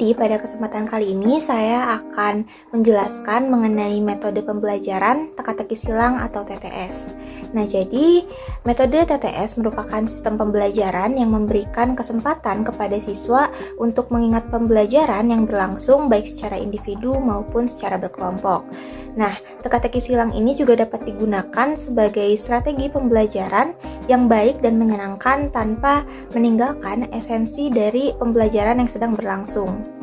Jadi pada kesempatan kali ini saya akan menjelaskan mengenai metode pembelajaran teka-teki silang atau TTS. Nah, jadi metode TTS merupakan sistem pembelajaran yang memberikan kesempatan kepada siswa untuk mengingat pembelajaran yang berlangsung baik secara individu maupun secara berkelompok. Nah, teka-teki silang ini juga dapat digunakan sebagai strategi pembelajaran yang baik dan menyenangkan tanpa meninggalkan esensi dari pembelajaran yang sedang berlangsung.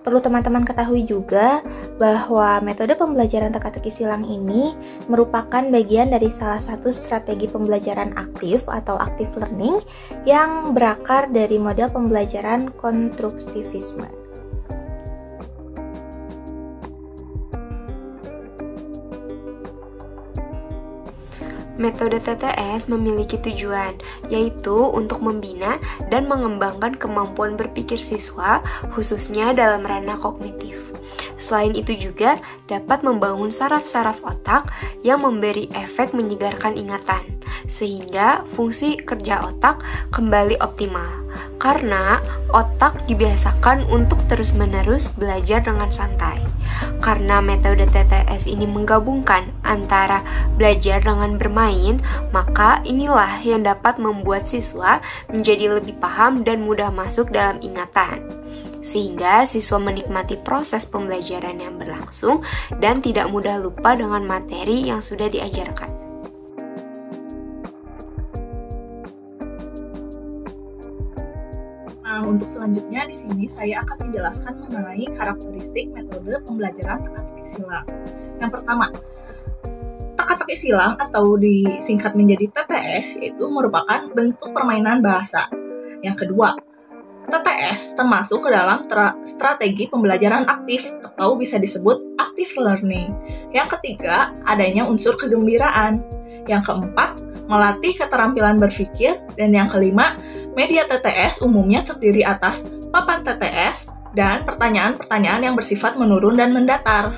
Perlu teman-teman ketahui juga bahwa metode pembelajaran teka-teki silang ini merupakan bagian dari salah satu strategi pembelajaran aktif atau active learning yang berakar dari model pembelajaran konstruktivisme. Metode TTS memiliki tujuan, yaitu untuk membina dan mengembangkan kemampuan berpikir siswa, khususnya dalam ranah kognitif. Selain itu juga dapat membangun saraf-saraf otak yang memberi efek menyegarkan ingatan, sehingga fungsi kerja otak kembali optimal. Karena otak dibiasakan untuk terus-menerus belajar dengan santai. Karena metode TTS ini menggabungkan antara belajar dengan bermain, maka inilah yang dapat membuat siswa menjadi lebih paham dan mudah masuk dalam ingatan. Sehingga siswa menikmati proses pembelajaran yang berlangsung dan tidak mudah lupa dengan materi yang sudah diajarkan. Nah, untuk selanjutnya di sini saya akan menjelaskan mengenai karakteristik metode pembelajaran teka-teki silang. Yang pertama, teka-teki silang atau disingkat menjadi TTS yaitu merupakan bentuk permainan bahasa. Yang kedua, TTS termasuk ke dalam strategi pembelajaran aktif atau bisa disebut active learning. Yang ketiga, adanya unsur kegembiraan. Yang keempat, melatih keterampilan berpikir. Dan yang kelima, media TTS umumnya terdiri atas papan TTS dan pertanyaan-pertanyaan yang bersifat menurun dan mendatar.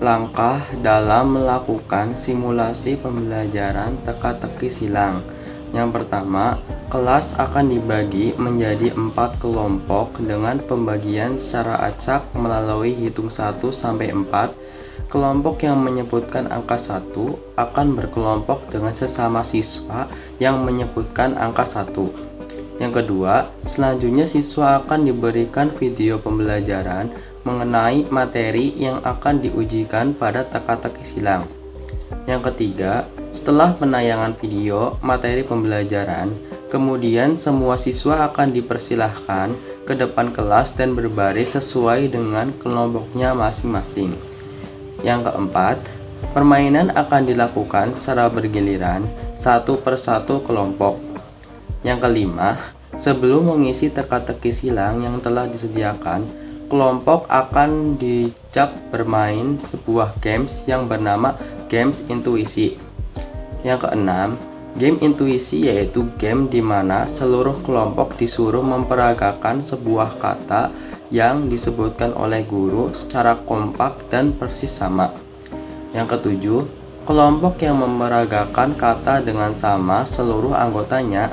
Langkah dalam melakukan simulasi pembelajaran teka-teki silang. Yang pertama, kelas akan dibagi menjadi 4 kelompok dengan pembagian secara acak melalui hitung 1 sampai 4. Kelompok yang menyebutkan angka 1 akan berkelompok dengan sesama siswa yang menyebutkan angka 1. Yang kedua, selanjutnya siswa akan diberikan video pembelajaran mengenai materi yang akan diujikan pada teka-teki silang. Yang ketiga, setelah penayangan video materi pembelajaran, kemudian semua siswa akan dipersilahkan ke depan kelas dan berbaris sesuai dengan kelompoknya masing-masing. Yang keempat, permainan akan dilakukan secara bergiliran, satu persatu kelompok. Yang kelima, sebelum mengisi teka-teki silang yang telah disediakan, kelompok akan dicap bermain sebuah games yang bernama games intuisi. Yang keenam, game intuisi yaitu game di mana seluruh kelompok disuruh memperagakan sebuah kata yang disebutkan oleh guru secara kompak dan persis sama. Yang ketujuh, kelompok yang memperagakan kata dengan sama seluruh anggotanya,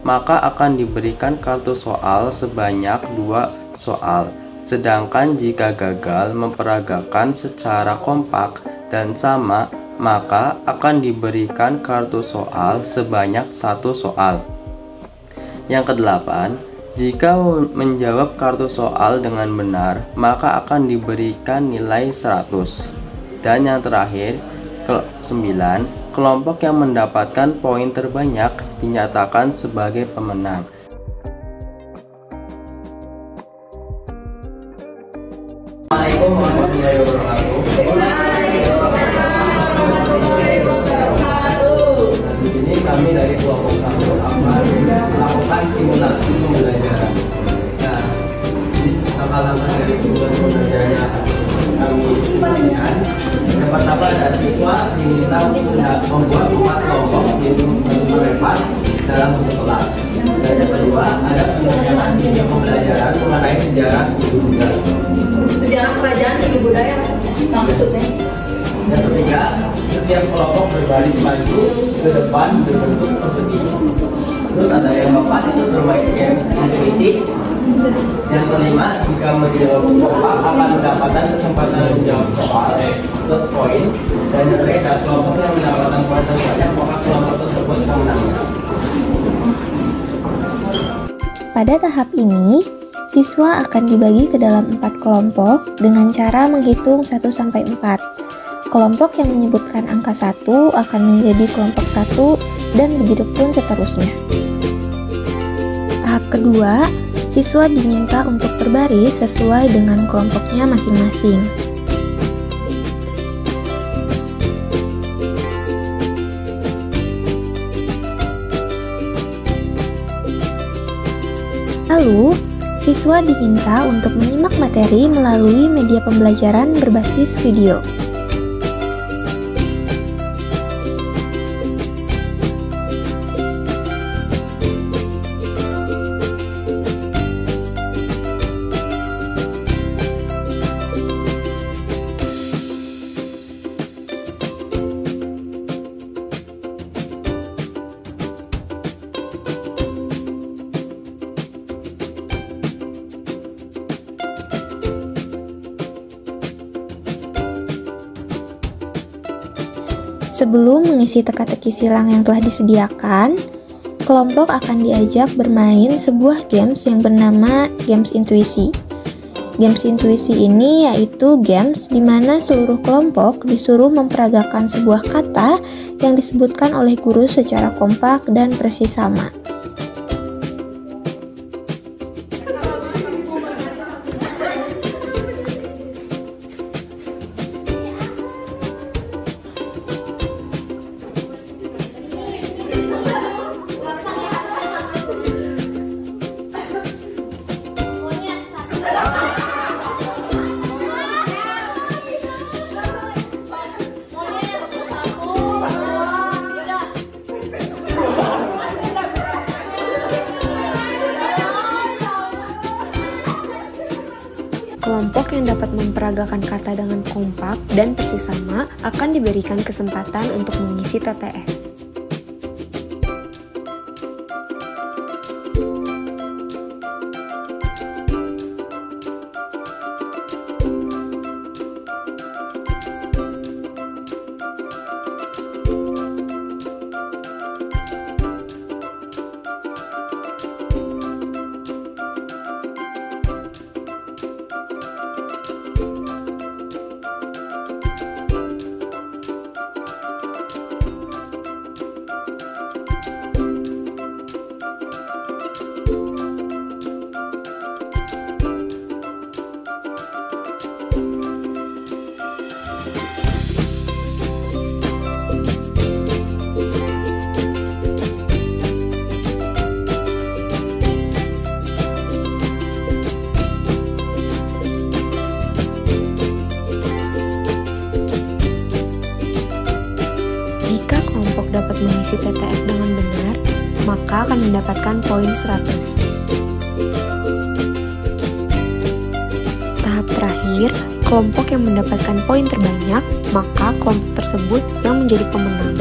maka akan diberikan kartu soal sebanyak 2 soal. Sedangkan jika gagal memperagakan secara kompak dan sama, maka akan diberikan kartu soal sebanyak 1 soal. Yang kedelapan, jika menjawab kartu soal dengan benar, maka akan diberikan nilai 100. Dan yang terakhir, ke-9, kelompok yang mendapatkan poin terbanyak dinyatakan sebagai pemenang. Assalamualaikum warahmatullahi wabarakatuh. Di sini kami dari kelompok 1 akan melakukan simulasi pembelajaran. Nah, langkah-langkah dari simulasi pembelajaran yang akan kami simulasikan. Yang pertama ada siswa diminta untuk membuat 4 kelompok yaitu 1-4 dalam satu kelas. Dan yang kedua ada penelitian video pembelajaran mengenai sejarah budaya. Sejarah kerajaan dan budaya maksudnya. Yang ketiga, setiap kelompok berbaris maju ke depan berbentuk persegi. Terus ada yang keempat itu bermain game intuisi. Yang kelima, jika menjawab kompak akan mendapatkan kesempatan menjawab soal plus poin. Dan yang terakhir, kelompok yang mendapatkan poin terbanyak maka kelompok tersebut menang. Pada tahap ini, siswa akan dibagi ke dalam 4 kelompok dengan cara menghitung 1-4. Kelompok yang menyebutkan angka 1 akan menjadi kelompok 1 dan begitu pun seterusnya. Tahap kedua, siswa diminta untuk berbaris sesuai dengan kelompoknya masing-masing. Lalu, siswa diminta untuk menyimak materi melalui media pembelajaran berbasis video. Sebelum mengisi teka-teki silang yang telah disediakan, kelompok akan diajak bermain sebuah games yang bernama games intuisi. Games intuisi ini yaitu games di mana seluruh kelompok disuruh memperagakan sebuah kata yang disebutkan oleh guru secara kompak dan persis sama. Kelompok yang dapat memperagakan kata dengan kompak dan persis sama akan diberikan kesempatan untuk mengisi TTS. Dapat mengisi TTS dengan benar, maka akan mendapatkan poin 100. Tahap terakhir, kelompok yang mendapatkan poin terbanyak, maka kelompok tersebut yang menjadi pemenang.